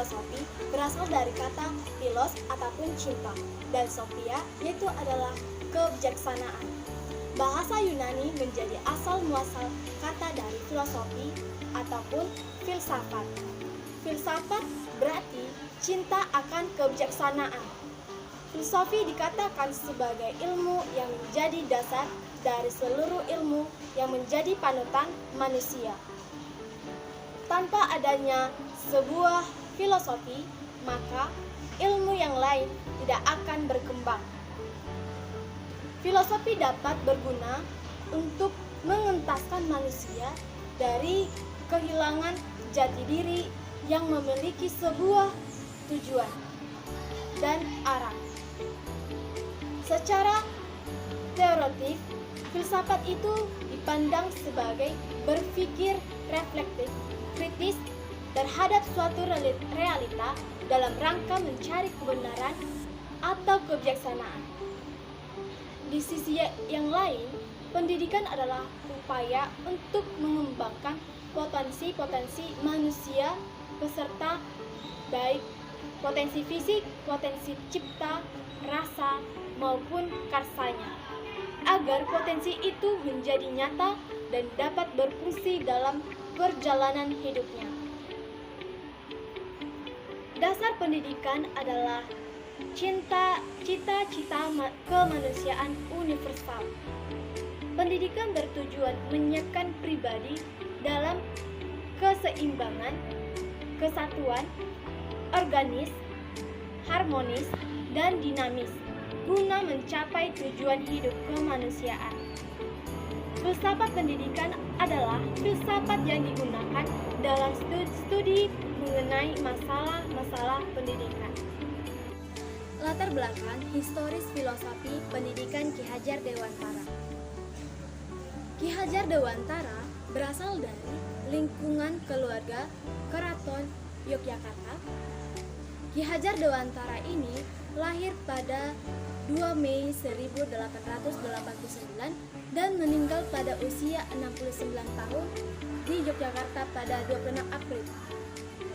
filosofi berasal dari kata philos ataupun cinta, dan sophia yaitu adalah kebijaksanaan. Bahasa Yunani menjadi asal muasal kata dari filosofi ataupun filsafat. Filsafat berarti cinta akan kebijaksanaan. Filosofi dikatakan sebagai ilmu yang menjadi dasar dari seluruh ilmu yang menjadi panutan manusia. Tanpa adanya sebuah filosofi, maka ilmu yang lain tidak akan berkembang. Filosofi dapat berguna untuk mengentaskan manusia dari kehilangan jati diri yang memiliki sebuah tujuan dan arah. Secara teoretik, filsafat itu dipandang sebagai berpikir reflektif, kritis terhadap suatu realita dalam rangka mencari kebenaran atau kebijaksanaan. Di sisi yang lain, pendidikan adalah upaya untuk mengembangkan potensi-potensi manusia beserta baik potensi fisik, potensi cipta, rasa, maupun karsanya, agar potensi itu menjadi nyata dan dapat berfungsi dalam perjalanan hidupnya. Dasar pendidikan adalah cita-cita kemanusiaan universal. Pendidikan bertujuan menyiapkan pribadi dalam keseimbangan, kesatuan, organis, harmonis, dan dinamis guna mencapai tujuan hidup kemanusiaan. Filsafat pendidikan adalah filsafat yang digunakan dalam studi mengenai masalah-masalah pendidikan. Latar belakang historis filosofi pendidikan Ki Hajar Dewantara. Ki Hajar Dewantara berasal dari lingkungan keluarga keraton Yogyakarta. Ki Hajar Dewantara ini lahir pada 2 Mei 1889 dan meninggal pada usia 69 tahun di Yogyakarta pada 26 April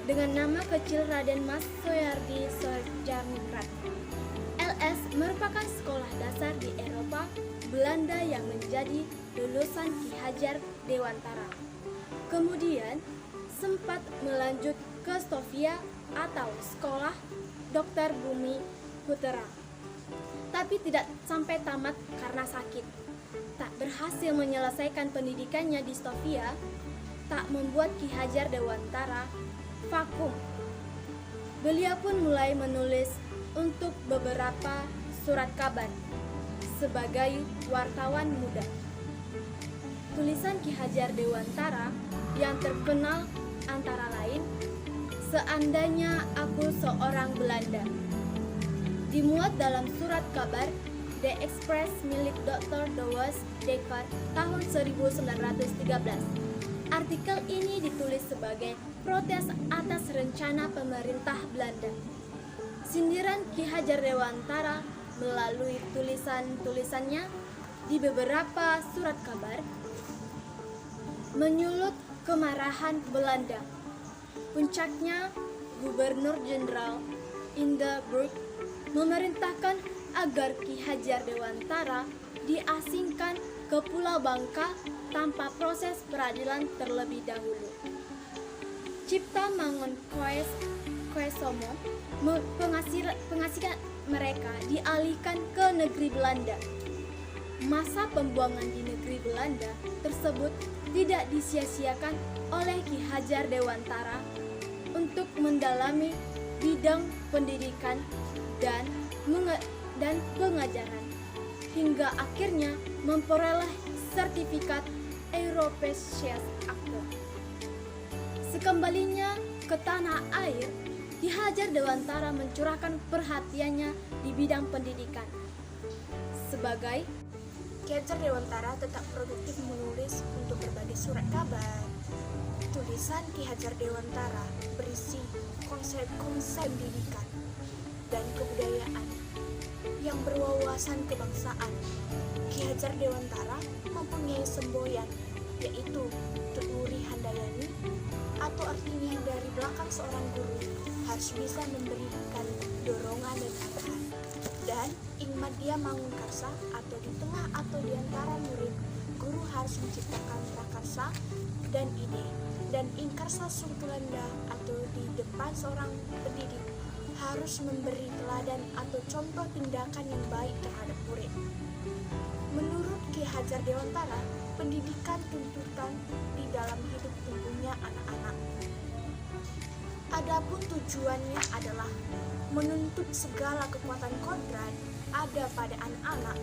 dengan nama kecil Raden Mas Soehardi Sodjamingrat. LS merupakan sekolah dasar di Eropa Belanda yang menjadi lulusan Ki Hajar Dewantara. Kemudian sempat melanjut ke Sofia atau Sekolah Dr. Bumi Putra, tapi tidak sampai tamat karena sakit. Tak berhasil menyelesaikan pendidikannya di Sofia, tak membuat Ki Hajar Dewantara vakum. Beliau pun mulai menulis untuk beberapa surat kabar sebagai wartawan muda. Tulisan Ki Hajar Dewantara yang terkenal antara lain Seandainya Aku Seorang Belanda, dimuat dalam surat kabar The Express milik Dr. Douwes Dekker tahun 1913. Artikel ini ditulis sebagai protes atas rencana pemerintah Belanda. Sindiran Ki Hajar Dewantara melalui tulisan-tulisannya di beberapa surat kabar menyulut kemarahan Belanda. Puncaknya, Gubernur Jenderal Hindenburg memerintahkan agar Ki Hajar Dewantara diasingkan ke Pulau Bangka tanpa proses peradilan terlebih dahulu. Cipta Mangunkusumo penghasilan mereka dialihkan ke negeri Belanda. Masa pembuangan di negeri Belanda tersebut tidak disia-siakan oleh Ki Hajar Dewantara untuk mendalami bidang pendidikan dan pengajaran hingga akhirnya memperoleh sertifikat Europees Actor. Sekembalinya ke tanah air, Ki Hajar Dewantara mencurahkan perhatiannya di bidang pendidikan. Sebagai Ki Hajar Dewantara tetap produktif menulis untuk berbagai surat kabar. Tulisan Ki Hajar Dewantara berisi konsep-konsep pendidikan dan kebudayaan yang berwawasan kebangsaan. Ki Hajar Dewantara mempunyai semboyan, yaitu Tuturi Handayani, atau artinya dari belakang seorang guru harus bisa memberikan dorongan dan arahan. Dan ing madya mangunkarsa atau di tengah atau di antara murid, guru harus menciptakan prakarsa dan ide. Dan ing karsa sungtulanda atau di depan seorang pendidik harus memberi teladan atau contoh tindakan yang baik terhadap murid. Menurut Ki Hajar Dewantara, pendidikan tuntutan di dalam hidup tumbuhnya anak-anak. Adapun tujuannya adalah menuntut segala kekuatan kodrat ada pada anak-anak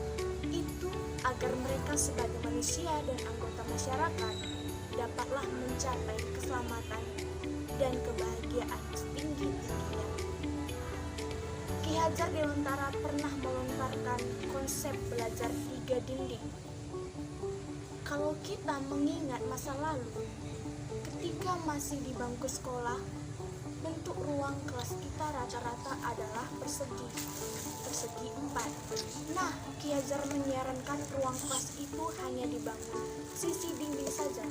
itu agar mereka sebagai manusia dan anggota masyarakat dapatlah mencapai keselamatan dan kebahagiaan setinggi-tingginya. Ki Hajar Dewantara pernah melontarkan konsep belajar 3 dinding. Kalau kita mengingat masa lalu, ketika masih di bangku sekolah, bentuk ruang kelas kita rata-rata adalah persegi 4. Nah, Ki Hajar menyarankan ruang kelas itu hanya dibangun sisi dinding saja.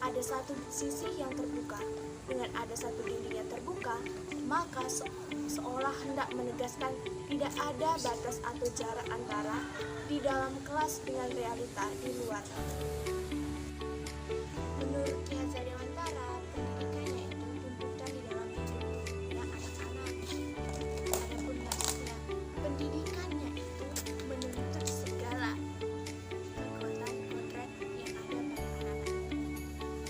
Ada satu sisi yang terbuka. Dengan ada satu dinding yang terbuka, maka seolah hendak menegaskan tidak ada batas atau jarak antara di dalam kelas dengan realita di luar. Menurut Ki Hajar Dewantara, pendidikannya itu tuntutan di dalam hidup dan anak-anak. Adapun maksudnya, pendidikannya itu menuntut segala kekuatan kodrat yang ada pada anak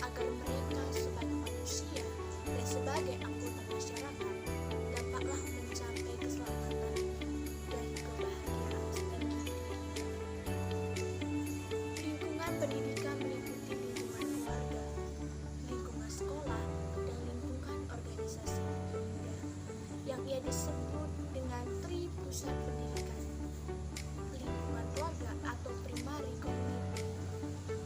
agar mereka sebagai manusia dan sebagai anggota masyarakat dapatlah mencapai keselamatan dan kebahagiaan setinggi. Lingkungan pendidikan meliputi lingkungan keluarga, lingkungan sekolah, dan lingkungan organisasi pemuda yang ia disebut dengan tri pusat pendidikan. Lingkungan keluarga atau primary community.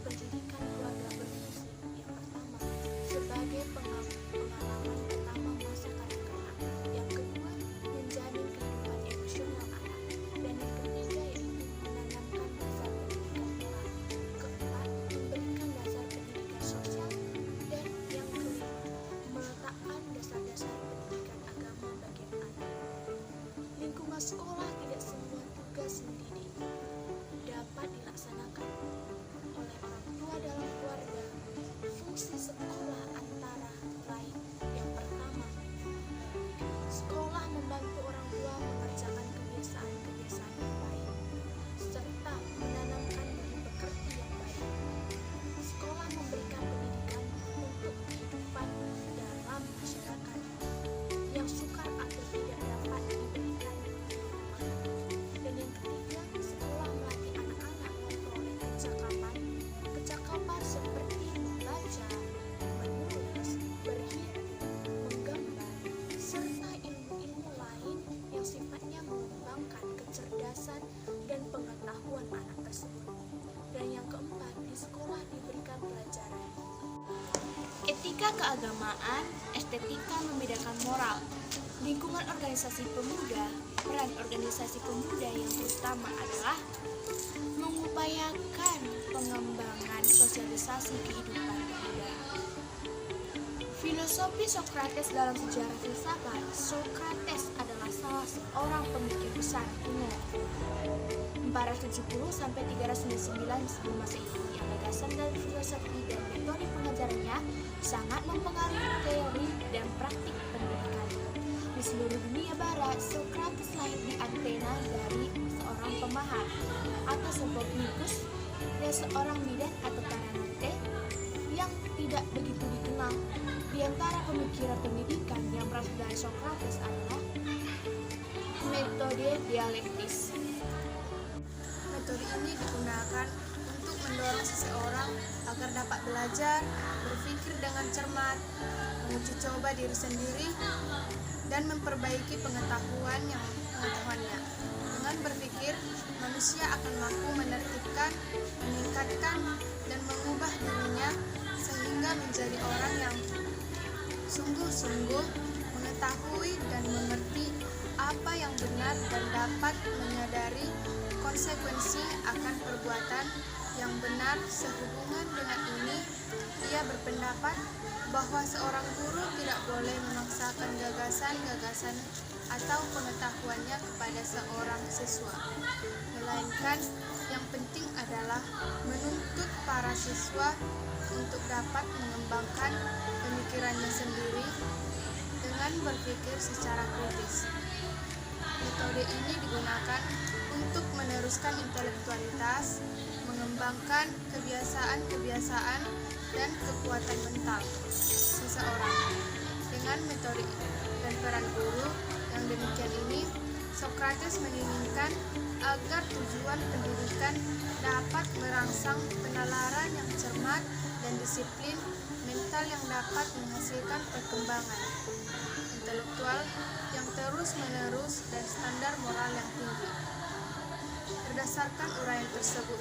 Pendidikan keluarga berfungsi yang pertama sebagai pengalaman pertama masa kanak-kanak, yang kedua menjamin kehidupan emosional anak, dan yang ketiga yaitu menanamkan dasar pendidikan moral, keempat memberikan dasar pendidikan sosial, dan yang kelima meletakkan dasar-dasar pendidikan agama bagi anak. Lingkungan sekolah tidak semua tugas mendidik dapat dilaksanakan oleh orang tua dalam keluarga. Fungsi sekolah antara lain yang pertama, sekolah membantu orang tua mengerjakan kebiasaan-kebiasaan yang baik serta menanamkan budi pekerti yang baik. Sekolah memberikan pendidikan untuk kehidupan dalam masyarakat yang sukar atau tidak dapat diberikan di rumah. Dan yang ketiga, sekolah melatih anak-anak memperoleh kecakapan seperti membaca, menulis, berhitung, menggambar, serta ilmu-ilmu lain yang sifatnya mengembangkan kecerdasan dan pengetahuan anak tersebut. Dan yang keempat, di sekolah diberikan pelajaran etika keagamaan, estetika membedakan moral. Lingkungan organisasi pemuda, peran organisasi pemuda yang terutama adalah mengupayakan pengembangan sosialisasi kehidupan pemuda. Filosofi Sokrates dalam sejarah filsafat. Sokrates adalah salah seorang pemikir besar kuno 470 sampai 399 sebelum Masehi. Yang gagasan dan filosofi dan metode pengajarannya sangat mempengaruhi teori dan praktik pendidikan. Di seluruh dunia barat, Sokrates lahir di Athena dari seorang pemahar atau Soponikus dan seorang bidan atau Taranate yang tidak begitu dikenal. Di antara pemikiran pendidikan yang berasal dari Sokrates adalah metode dialektis. Metode ini digunakan untuk mendorong seseorang agar dapat belajar, berpikir dengan cermat, menguji coba diri sendiri, dan memperbaiki pengetahuannya. Dengan berpikir, manusia akan mampu menertibkan, meningkatkan, dan mengubah dirinya sehingga menjadi orang yang sungguh-sungguh mengetahui dan mengerti apa yang benar dan dapat menyadari konsekuensi akan perbuatan yang benar. Sehubungan dengan ini, ia berpendapat bahwa seorang guru tidak boleh memaksakan gagasan-gagasan atau pengetahuannya kepada seorang siswa, melainkan yang penting adalah menuntut para siswa untuk dapat mengembangkan pemikirannya sendiri dengan berpikir secara kritis. Metode ini digunakan untuk meneruskan intelektualitas, mengembangkan kebiasaan-kebiasaan dan kekuatan mental seseorang. Dengan metode dan peran guru yang demikian ini, Sokrates menginginkan agar tujuan pendidikan dapat merangsang penalaran yang cermat dan disiplin mental yang dapat menghasilkan perkembangan intelektual yang terus-menerus dan standar moral yang tinggi. Berdasarkan uraian tersebut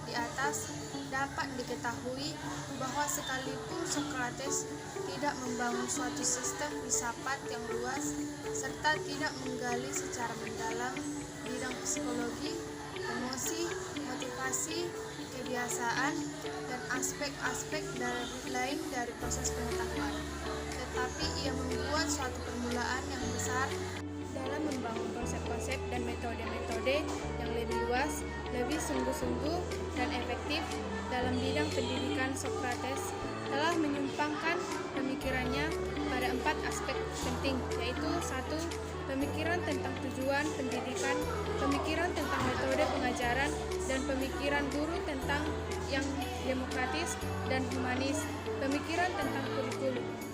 di atas, dapat diketahui bahwa sekalipun Sokrates tidak membangun suatu sistem filsafat yang luas serta tidak menggali secara mendalam bidang psikologi, emosi, motivasi, kebiasaan, dan aspek-aspek lain dari proses pengetahuan, tetapi ia membuat suatu permulaan yang besar dalam membangun konsep-konsep dan metode-metode yang lebih luas, lebih sungguh-sungguh dan efektif dalam bidang pendidikan. Sokrates telah menyumbangkan pemikirannya pada 4 aspek penting, yaitu 1. Pemikiran tentang tujuan pendidikan, pemikiran tentang metode pengajaran, dan pemikiran guru tentang yang demokratis dan humanis, pemikiran tentang kurikulum.